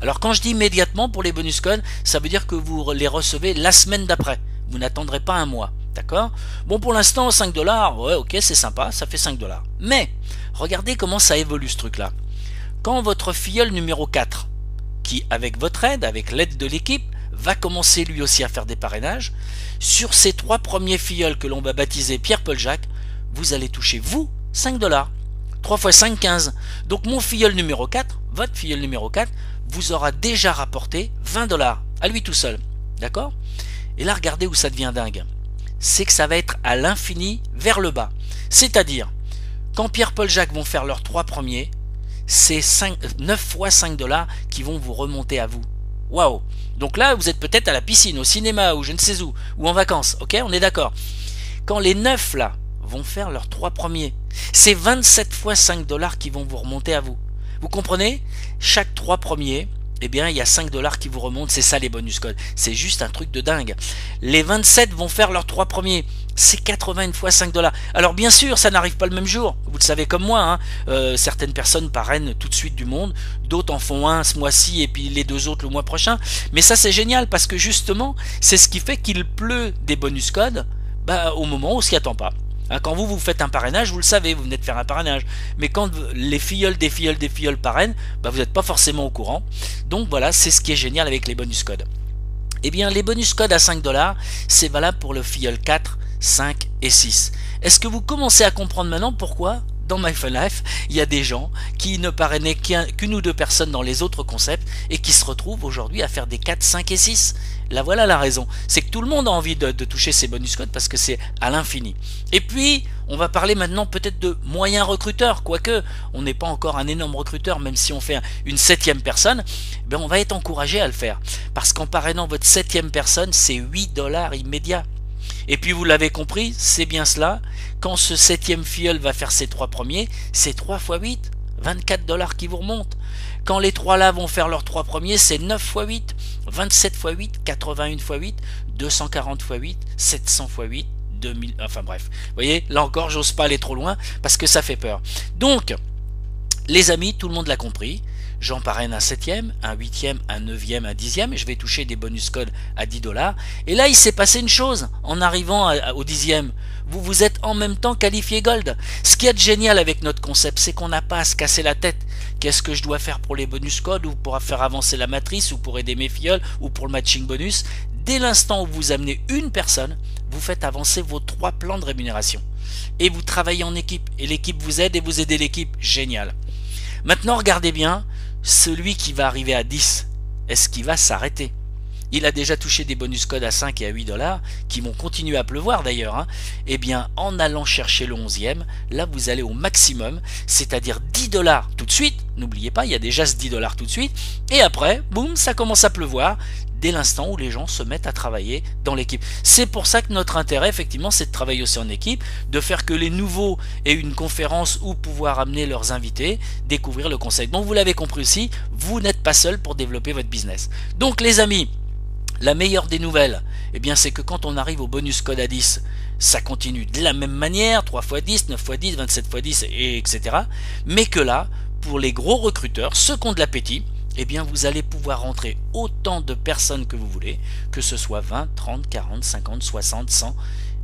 Alors quand je dis immédiatement pour les bonus codes, ça veut dire que vous les recevez la semaine d'après. Vous n'attendrez pas un mois. D'accord? Bon, pour l'instant, 5 $, ouais, ok, c'est sympa, ça fait 5 $. Mais, regardez comment ça évolue ce truc-là. Quand votre filleul numéro 4, qui, avec votre aide, avec l'aide de l'équipe, va commencer lui aussi à faire des parrainages, sur ces 3 premiers filleuls que l'on va baptiser Pierre-Paul Jacques, vous allez toucher, vous, 5 $. 3 x 5, 15. Donc mon filleul numéro 4, votre filleul numéro 4, vous aura déjà rapporté 20 $, à lui tout seul. D'accord? Et là, regardez où ça devient dingue. C'est que ça va être à l'infini vers le bas. C'est-à-dire, Quand Pierre-Paul Jacques vont faire leurs 3 premiers, c'est 9 fois 5 dollars qui vont vous remonter à vous. Waouh! Donc là, vous êtes peut-être à la piscine, au cinéma, ou je ne sais où, ou en vacances, ok? On est d'accord. Quand les 9 là vont faire leurs 3 premiers, c'est 27 fois 5 dollars qui vont vous remonter à vous. Vous comprenez? Chaque 3 premiers, eh bien, il y a 5 dollars qui vous remontent, c'est ça les bonus codes. C'est juste un truc de dingue. Les 27 vont faire leurs 3 premiers, c'est 80 fois 5 dollars. Alors bien sûr, ça n'arrive pas le même jour. Vous le savez comme moi, hein. Certaines personnes parrainent tout de suite du monde, d'autres en font un ce mois-ci et puis les 2 autres le mois prochain. Mais ça c'est génial parce que justement, c'est ce qui fait qu'il pleut des bonus codes au moment où on s'y attend pas. Quand vous faites un parrainage, vous le savez, vous venez de faire un parrainage. Mais quand les filleuls des filleuls parrainent, vous n'êtes pas forcément au courant. Donc voilà, c'est ce qui est génial avec les bonus codes. Eh bien, les bonus codes à 5 dollars, c'est valable pour le filleul 4, 5 et 6. Est-ce que vous commencez à comprendre maintenant pourquoi dans MyFunLife, il y a des gens qui ne parrainaient qu'une ou deux personnes dans les autres concepts et qui se retrouvent aujourd'hui à faire des 4, 5 et 6. Là voilà la raison, c'est que tout le monde a envie de toucher ces bonus codes parce que c'est à l'infini. Et puis, on va parler maintenant peut-être de moyens recruteurs, quoique on n'est pas encore un énorme recruteur, même si on fait une 7e personne, on va être encouragé à le faire. Parce qu'en parrainant votre 7e personne, c'est 8 dollars immédiats. Et puis vous l'avez compris, c'est bien cela, quand ce 7e filleul va faire ses 3 premiers, c'est 3 fois 8, 24 dollars qui vous remontent. Quand les 3 là vont faire leurs 3 premiers, c'est 9 fois 8, 27 fois 8, 81 fois 8, 240 fois 8, 700 fois 8, 2000, enfin bref. Vous voyez, là encore, j'ose pas aller trop loin parce que ça fait peur. Donc, les amis, tout le monde l'a compris. J'en parraine un 7e, un 8e, un 9e, un 10e, et je vais toucher des bonus codes à 10 dollars. Et là, il s'est passé une chose en arrivant au 10e. Vous êtes en même temps qualifié Gold. Ce qu'il y a de génial avec notre concept, c'est qu'on n'a pas à se casser la tête. Qu'est-ce que je dois faire pour les bonus codes, ou pour faire avancer la matrice, ou pour aider mes filleuls, ou pour le matching bonus? Dès l'instant où vous amenez une personne, vous faites avancer vos 3 plans de rémunération. Et vous travaillez en équipe. Et l'équipe vous aide et vous aidez l'équipe. Génial. Maintenant, regardez bien. Celui qui va arriver à 10, est-ce qu'il va s'arrêter? Il a déjà touché des bonus codes à 5 et à 8 dollars, qui vont continuer à pleuvoir d'ailleurs. Eh bien, en allant chercher le 11e, là vous allez au maximum, c'est-à-dire 10 dollars tout de suite. N'oubliez pas, il y a déjà ce 10 dollars tout de suite. Et après, boum, ça commence à pleuvoir dès l'instant où les gens se mettent à travailler dans l'équipe. C'est pour ça que notre intérêt, effectivement, c'est de travailler aussi en équipe, de faire que les nouveaux aient une conférence où pouvoir amener leurs invités, découvrir le concept. Donc vous l'avez compris aussi, vous n'êtes pas seul pour développer votre business. Donc les amis, la meilleure des nouvelles, eh bien c'est que quand on arrive au bonus code à 10, ça continue de la même manière, 3 x 10, 9 x 10, 27 x 10, etc. Mais que là, pour les gros recruteurs, ceux qui ont de l'appétit, eh bien vous allez pouvoir rentrer autant de personnes que vous voulez, que ce soit 20, 30, 40, 50, 60, 100,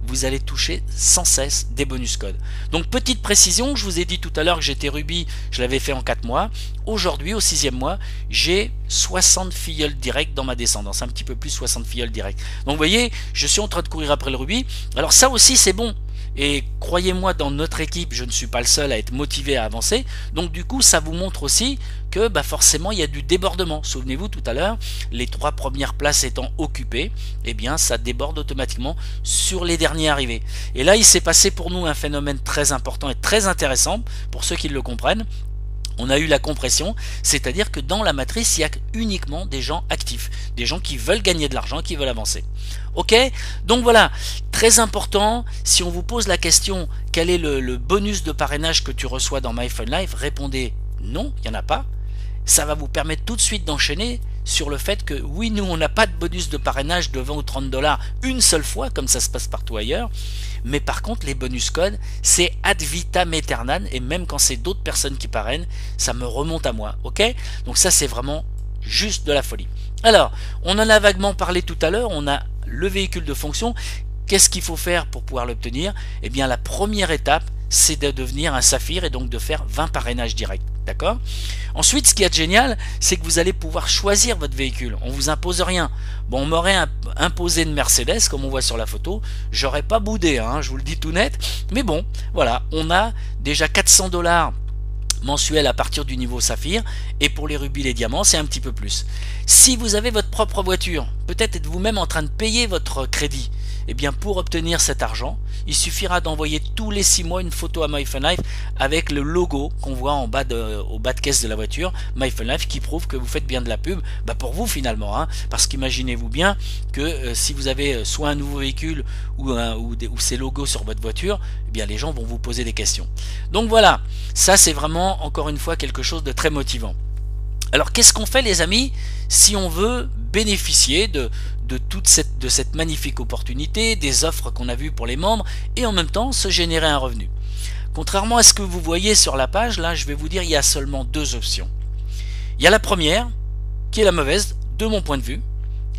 vous allez toucher sans cesse des bonus codes. Donc petite précision, je vous ai dit tout à l'heure que j'étais Ruby, je l'avais fait en 4 mois. Aujourd'hui, au 6e mois, j'ai 60 filleuls directs dans ma descendance, un petit peu plus 60 filleuls directs. Donc vous voyez, je suis en train de courir après le Ruby. Alors ça aussi c'est bon. Et croyez-moi, dans notre équipe, je ne suis pas le seul à être motivé à avancer. Donc du coup, ça vous montre aussi que forcément, il y a du débordement. Souvenez-vous tout à l'heure, les 3 premières places étant occupées, eh bien, ça déborde automatiquement sur les derniers arrivés. Et là, il s'est passé pour nous un phénomène très important et très intéressant, pour ceux qui le comprennent. On a eu la compression, c'est-à-dire que dans la matrice, il y a uniquement des gens actifs, des gens qui veulent gagner de l'argent, qui veulent avancer. Ok? Donc voilà, très important, si on vous pose la question, quel est le bonus de parrainage que tu reçois dans MyFunLife, répondez non, il n'y en a pas. Ça va vous permettre tout de suite d'enchaîner sur le fait que oui, nous on n'a pas de bonus de parrainage de 20 ou 30 dollars une seule fois, comme ça se passe partout ailleurs. Mais par contre, les bonus codes, c'est ad vitam aeternam, et même quand c'est d'autres personnes qui parrainent, ça me remonte à moi, ok? Donc ça, c'est vraiment juste de la folie. Alors, on en a vaguement parlé tout à l'heure, on a le véhicule de fonction. Qu'est-ce qu'il faut faire pour pouvoir l'obtenir? Eh bien, la première étape, c'est de devenir un saphir et donc de faire 20 parrainages directs. D'accord? Ensuite, ce qui est génial, c'est que vous allez pouvoir choisir votre véhicule. On vous impose rien. Bon, on m'aurait imposé une Mercedes, comme on voit sur la photo. J'aurais pas boudé, je vous le dis tout net. Mais bon, voilà, on a déjà 400 dollars mensuel à partir du niveau saphir, et pour les rubis, les diamants, c'est un petit peu plus. Si vous avez votre propre voiture, peut-être êtes-vous même en train de payer votre crédit, et bien pour obtenir cet argent, il suffira d'envoyer tous les 6 mois une photo à MyFunLife avec le logo qu'on voit au bas de caisse de la voiture, MyFunLife, qui prouve que vous faites bien de la pub, pour vous finalement, hein, parce qu'imaginez-vous bien que si vous avez soit un nouveau véhicule ou ces logos sur votre voiture, eh bien les gens vont vous poser des questions. Donc voilà, ça c'est vraiment encore une fois quelque chose de très motivant. Alors qu'est-ce qu'on fait les amis si on veut bénéficier de cette magnifique opportunité, des offres qu'on a vues pour les membres et en même temps se générer un revenu? Contrairement à ce que vous voyez sur la page, là je vais vous dire il y a seulement 2 options. Il y a la première qui est la mauvaise de mon point de vue,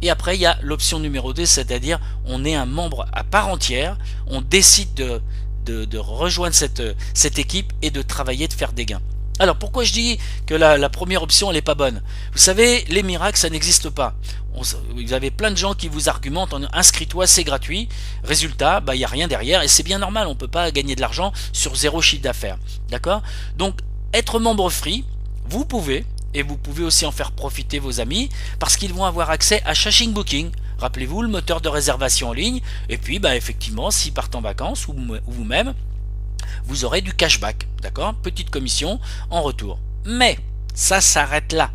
et après il y a l'option numéro 2, c'est-à-dire on est un membre à part entière, on décide de rejoindre cette équipe et de travailler, de faire des gains. Alors pourquoi je dis que la première option elle n'est pas bonne? Vous savez, les miracles ça n'existe pas. Vous avez plein de gens qui vous argumentent en inscris-toi, c'est gratuit. Résultat, il n'y a rien derrière et c'est bien normal, on ne peut pas gagner de l'argent sur 0 chiffre d'affaires. D'accord? Donc être membre free, vous pouvez, et vous pouvez aussi en faire profiter vos amis parce qu'ils vont avoir accès à Shashing Booking. Rappelez-vous, le moteur de réservation en ligne. Et puis effectivement, s'ils partent en vacances ou vous-même, vous aurez du cashback, d'accord? Petite commission en retour. Mais ça s'arrête là.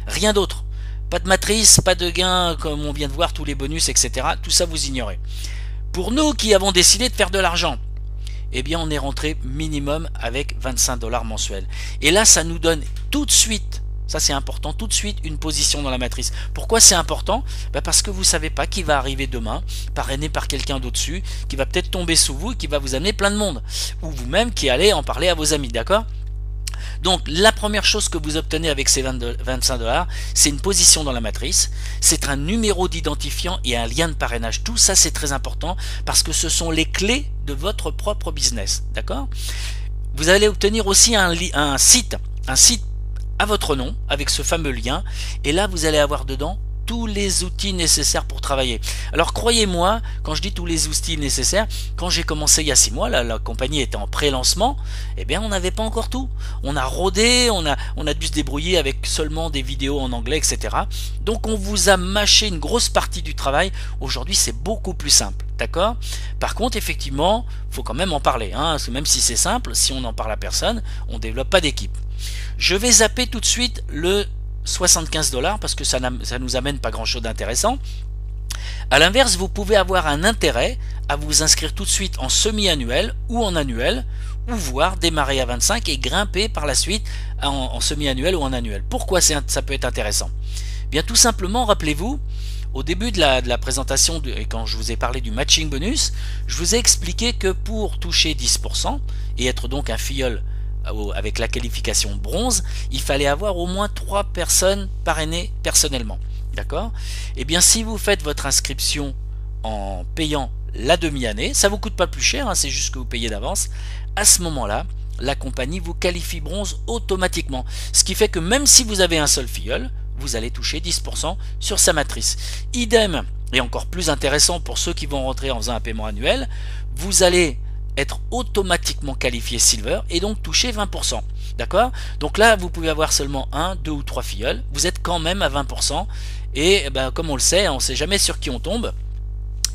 Rien d'autre. Pas de matrice, pas de gain comme on vient de voir, tous les bonus, etc. Tout ça vous ignorez. Pour nous qui avons décidé de faire de l'argent, eh bien on est rentré minimum avec 25 $ mensuels. Et là ça nous donne tout de suite, ça c'est important, tout de suite une position dans la matrice. Pourquoi c'est important? Parce que vous ne savez pas qui va arriver demain, parrainé par quelqu'un d'au-dessus, qui va peut-être tomber sous vous et qui va vous amener plein de monde. Ou vous-même qui allez en parler à vos amis, d'accord? Donc la première chose que vous obtenez avec ces 25 $, c'est une position dans la matrice, c'est un numéro d'identifiant et un lien de parrainage. Tout ça c'est très important parce que ce sont les clés de votre propre business, d'accord? Vous allez obtenir aussi un site à votre nom avec ce fameux lien, et là vous allez avoir dedans tous les outils nécessaires pour travailler. Alors croyez-moi, quand je dis tous les outils nécessaires, quand j'ai commencé il y a 6 mois, la compagnie était en pré-lancement, eh bien on n'avait pas encore tout. On a rodé, on a dû se débrouiller avec seulement des vidéos en anglais, etc. Donc on vous a mâché une grosse partie du travail. Aujourd'hui c'est beaucoup plus simple, d'accord? Par contre effectivement, faut quand même en parler, hein, parce que même si c'est simple, si on n'en parle à personne, on ne développe pas d'équipe. Je vais zapper tout de suite le 75 $ parce que ça nous amène pas grand chose d'intéressant. A l'inverse, vous pouvez avoir un intérêt à vous inscrire tout de suite en semi-annuel ou en annuel, ou voire démarrer à 25 et grimper par la suite en semi-annuel ou en annuel. Pourquoi ça peut être intéressant? Bien tout simplement, rappelez-vous, au début de la présentation, et quand je vous ai parlé du matching bonus, je vous ai expliqué que pour toucher 10% et être donc un filleul avec la qualification bronze, il fallait avoir au moins 3 personnes parrainées personnellement. D'accord? Et bien si vous faites votre inscription en payant la demi-année, ça vous coûte pas plus cher, hein, c'est juste que vous payez d'avance, à ce moment-là, la compagnie vous qualifie bronze automatiquement. Ce qui fait que même si vous avez un seul filleul, vous allez toucher 10% sur sa matrice. Idem, et encore plus intéressant pour ceux qui vont rentrer en faisant un paiement annuel, vous allez être automatiquement qualifié silver et donc toucher 20%. D'accord? Donc là, vous pouvez avoir seulement 1, 2 ou 3 filleuls. Vous êtes quand même à 20%. Et comme on le sait, on ne sait jamais sur qui on tombe.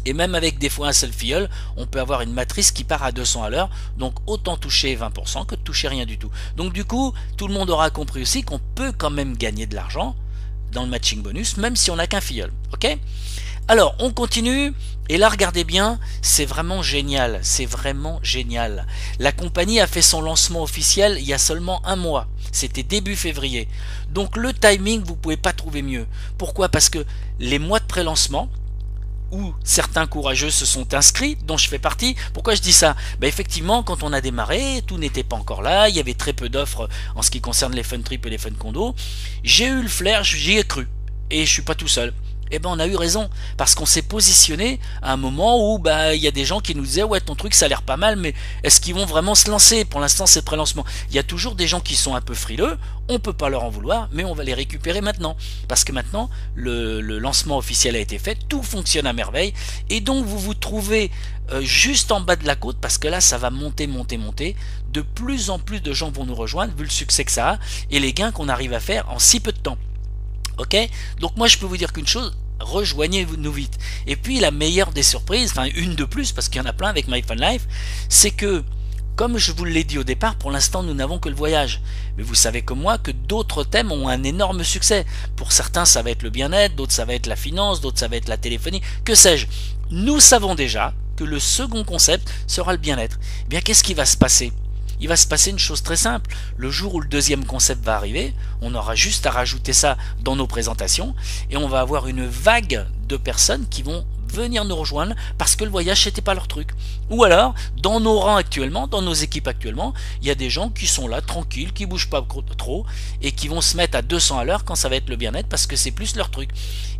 Et même avec des fois un seul filleul, on peut avoir une matrice qui part à 200 à l'heure. Donc autant toucher 20% que de toucher rien du tout. Donc du coup, tout le monde aura compris aussi qu'on peut quand même gagner de l'argent dans le matching bonus, même si on n'a qu'un filleul. Ok? Alors, on continue, et là, regardez bien, c'est vraiment génial, c'est vraiment génial. La compagnie a fait son lancement officiel il y a seulement 1 mois, c'était début février. Donc le timing, vous ne pouvez pas trouver mieux. Pourquoi? Parce que les mois de pré-lancement, où certains courageux se sont inscrits, dont je fais partie. Pourquoi je dis ça? Effectivement, quand on a démarré, tout n'était pas encore là, il y avait très peu d'offres en ce qui concerne les fun trips et les fun condos. J'ai eu le flair, j'y ai cru, et je suis pas tout seul. eh ben on a eu raison, parce qu'on s'est positionné à un moment où bah il y a des gens qui nous disaient ouais ton truc ça a l'air pas mal, mais est-ce qu'ils vont vraiment se lancer? Pour l'instant c'est pré-lancement. Il y a toujours des gens qui sont un peu frileux, on peut pas leur en vouloir, mais on va les récupérer maintenant, parce que maintenant le lancement officiel a été fait, tout fonctionne à merveille, et donc vous vous trouvez juste en bas de la côte, parce que là ça va monter, de plus en plus de gens vont nous rejoindre vu le succès que ça a et les gains qu'on arrive à faire en si peu de temps. Ok, donc moi je peux vous dire qu'une chose, rejoignez-nous vite. Et puis la meilleure des surprises, enfin une de plus parce qu'il y en a plein avec My Fun Life, c'est que comme je vous l'ai dit au départ, pour l'instant nous n'avons que le voyage. Mais vous savez comme moi que d'autres thèmes ont un énorme succès. Pour certains ça va être le bien-être, d'autres ça va être la finance, d'autres ça va être la téléphonie, que sais-je. Nous savons déjà que le second concept sera le bien-être. Eh bien qu'est-ce qui va se passer? Il va se passer une chose très simple. Le jour où le deuxième concept va arriver, on aura juste à rajouter ça dans nos présentations et on va avoir une vague de personnes qui vont venir nous rejoindre parce que le voyage c'était pas leur truc. Ou alors, dans nos rangs actuellement, dans nos équipes actuellement, il y a des gens qui sont là tranquilles, qui bougent pas trop et qui vont se mettre à 200 à l'heure quand ça va être le bien-être parce que c'est plus leur truc.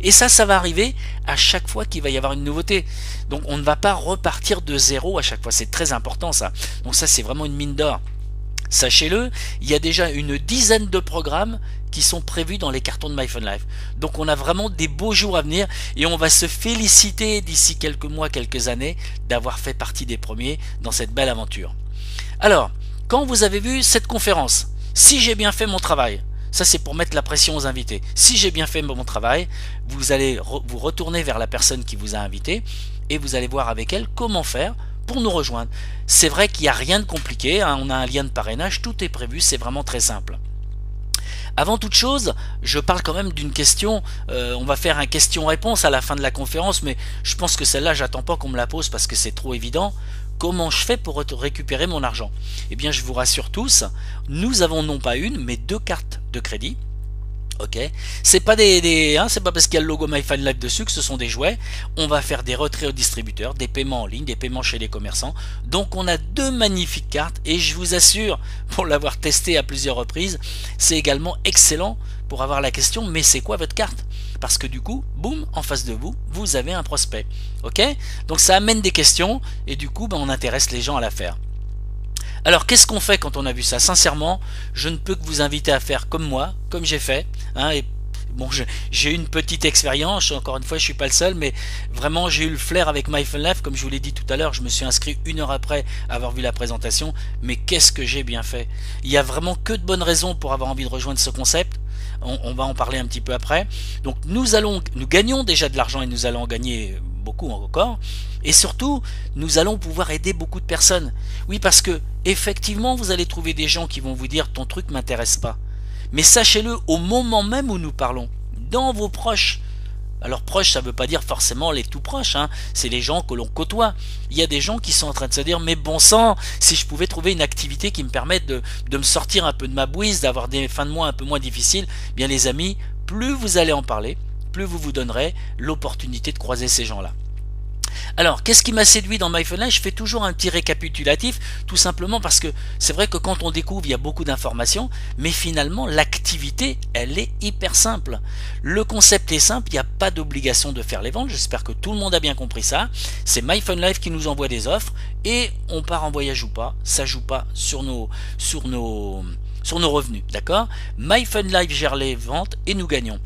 Et ça va arriver à chaque fois qu'il va y avoir une nouveauté. Donc on ne va pas repartir de zéro à chaque fois, c'est très important ça. Donc ça c'est vraiment une mine d'or. Sachez-le, il y a déjà une dizaine de programmes qui sont prévus dans les cartons de My Fun Life. Donc on a vraiment des beaux jours à venir et on va se féliciter d'ici quelques mois, quelques années d'avoir fait partie des premiers dans cette belle aventure. Alors, quand vous avez vu cette conférence, si j'ai bien fait mon travail, ça c'est pour mettre la pression aux invités, si j'ai bien fait mon travail, vous allez vous retourner vers la personne qui vous a invité et vous allez voir avec elle comment faire pour nous rejoindre. C'est vrai qu'il n'y a rien de compliqué, hein, on a un lien de parrainage, tout est prévu, c'est vraiment très simple. Avant toute chose, je parle quand même d'une question, on va faire un question-réponse à la fin de la conférence, mais je pense que celle-là, j'attends pas qu'on me la pose parce que c'est trop évident. Comment je fais pour récupérer mon argent? Eh bien, je vous rassure tous, nous avons non pas une, mais 2 cartes de crédit. Ok, c'est pas c'est pas parce qu'il y a le logo My Fun Life dessus que ce sont des jouets. On va faire des retraits aux distributeurs, des paiements en ligne, des paiements chez les commerçants. Donc on a 2 magnifiques cartes et je vous assure, pour l'avoir testé à plusieurs reprises, c'est également excellent pour avoir la question mais c'est quoi votre carte? Parce que du coup, boum, en face de vous, vous avez un prospect. Ok, donc ça amène des questions et du coup, on intéresse les gens à la faire. Alors qu'est-ce qu'on fait quand on a vu ça? Sincèrement, je ne peux que vous inviter à faire comme moi, comme j'ai fait, hein, et bon, j'ai eu une petite expérience, encore une fois je suis pas le seul, mais vraiment j'ai eu le flair avec My Fun Life, comme je vous l'ai dit tout à l'heure, je me suis inscrit 1 heure après avoir vu la présentation, mais qu'est-ce que j'ai bien fait. Il y a vraiment que de bonnes raisons pour avoir envie de rejoindre ce concept. On va en parler un petit peu après. Donc nous gagnons déjà de l'argent et nous allons en gagner beaucoup encore, et surtout nous allons pouvoir aider beaucoup de personnes. Oui, parce que effectivement vous allez trouver des gens qui vont vous dire ton truc m'intéresse pas, mais sachez-le, au moment même où nous parlons, dans vos proches, alors proches ça veut pas dire forcément les tout proches, hein, c'est les gens que l'on côtoie, il y a des gens qui sont en train de se dire mais bon sang, si je pouvais trouver une activité qui me permette de me sortir un peu de ma bouise, d'avoir des fins de mois un peu moins difficiles, bien les amis, plus vous allez en parler, plus vous vous donnerez l'opportunité de croiser ces gens-là. Alors, qu'est-ce qui m'a séduit dans My Fun Life? Je fais toujours un petit récapitulatif, tout simplement parce que c'est vrai que quand on découvre, il y a beaucoup d'informations, mais finalement, l'activité, elle est hyper simple. Le concept est simple, il n'y a pas d'obligation de faire les ventes, j'espère que tout le monde a bien compris ça. C'est My Fun Life qui nous envoie des offres, et on part en voyage ou pas, ça joue pas sur nos revenus, d'accord? My Fun Life gère les ventes et nous gagnons.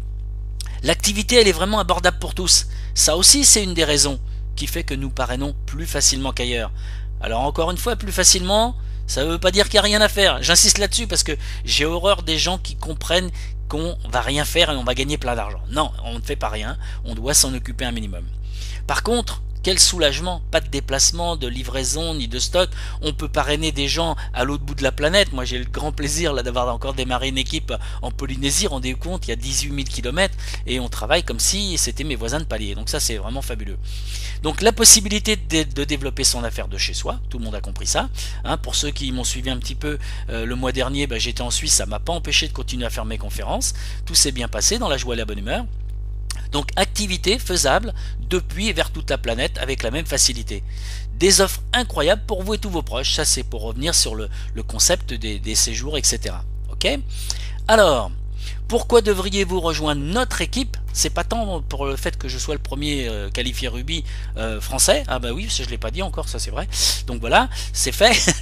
L'activité, elle est vraiment abordable pour tous. Ça aussi, c'est une des raisons qui fait que nous parrainons plus facilement qu'ailleurs. Alors encore une fois, plus facilement, ça ne veut pas dire qu'il n'y a rien à faire. J'insiste là-dessus parce que j'ai horreur des gens qui comprennent qu'on va rien faire et on va gagner plein d'argent. Non, on ne fait pas rien, on doit s'en occuper un minimum. Par contre, quel soulagement, pas de déplacement, de livraison, ni de stock. On peut parrainer des gens à l'autre bout de la planète. Moi j'ai le grand plaisir là d'avoir encore démarré une équipe en Polynésie, rendez-vous compte, il y a 18 000 km et on travaille comme si c'était mes voisins de palier. Donc ça c'est vraiment fabuleux. Donc la possibilité de développer son affaire de chez soi, tout le monde a compris ça. Hein, pour ceux qui m'ont suivi un petit peu le mois dernier, j'étais en Suisse, ça m'a pas empêché de continuer à faire mes conférences. Tout s'est bien passé dans la joie et la bonne humeur. Donc activité faisable depuis et vers toute la planète avec la même facilité. Des offres incroyables pour vous et tous vos proches, ça c'est pour revenir sur le concept des séjours, etc. Ok? Alors, pourquoi devriez-vous rejoindre notre équipe? c'est pas tant pour le fait que je sois le premier qualifié rugby français. Ah bah oui, je l'ai pas dit encore, ça c'est vrai. Donc voilà, c'est fait.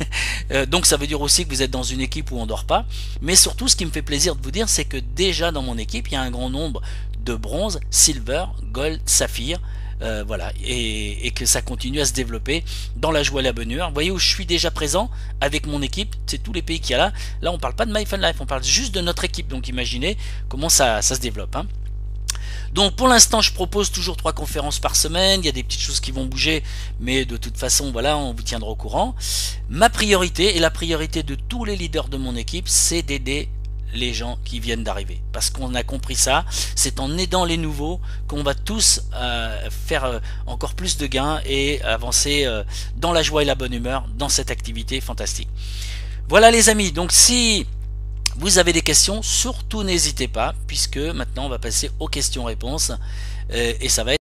Donc ça veut dire aussi que vous êtes dans une équipe où on dort pas. Mais surtout, ce qui me fait plaisir de vous dire, c'est que déjà dans mon équipe, il y a un grand nombre de bronze, silver, gold, saphir. Voilà, et que ça continue à se développer dans la joie et la bonne humeur. Vous voyez où je suis déjà présent avec mon équipe, c'est tous les pays qu'il y a là. Là, on parle pas de My Fun Life, on parle juste de notre équipe. Donc imaginez comment ça se développe. Hein. Donc pour l'instant, je propose toujours 3 conférences par semaine. Il y a des petites choses qui vont bouger, mais de toute façon, voilà, on vous tiendra au courant. Ma priorité et la priorité de tous les leaders de mon équipe, c'est d'aider les gens qui viennent d'arriver, parce qu'on a compris ça, c'est en aidant les nouveaux qu'on va tous faire encore plus de gains et avancer dans la joie et la bonne humeur dans cette activité fantastique. Voilà les amis, donc si vous avez des questions, surtout n'hésitez pas, puisque maintenant on va passer aux questions-réponses et ça va être